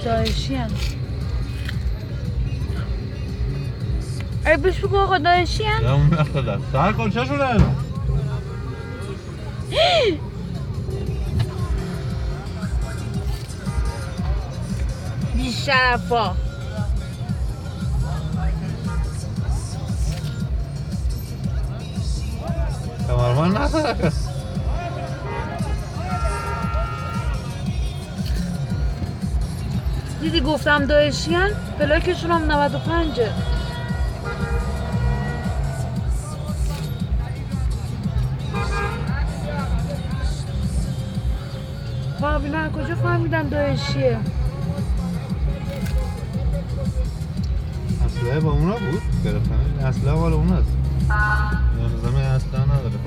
داعشی هن ای بهش بگو آقا داعشی هن یا اون وقت دست سر کن چه شونه بیشرفا کمرمان نزده دیدی گفتم داعشی هن پلاکشون هم 95 بابی من کجا فهمیدم داعشیه اصله با اونا بود گرفتن اصله مال اون هست نظام اصله نداره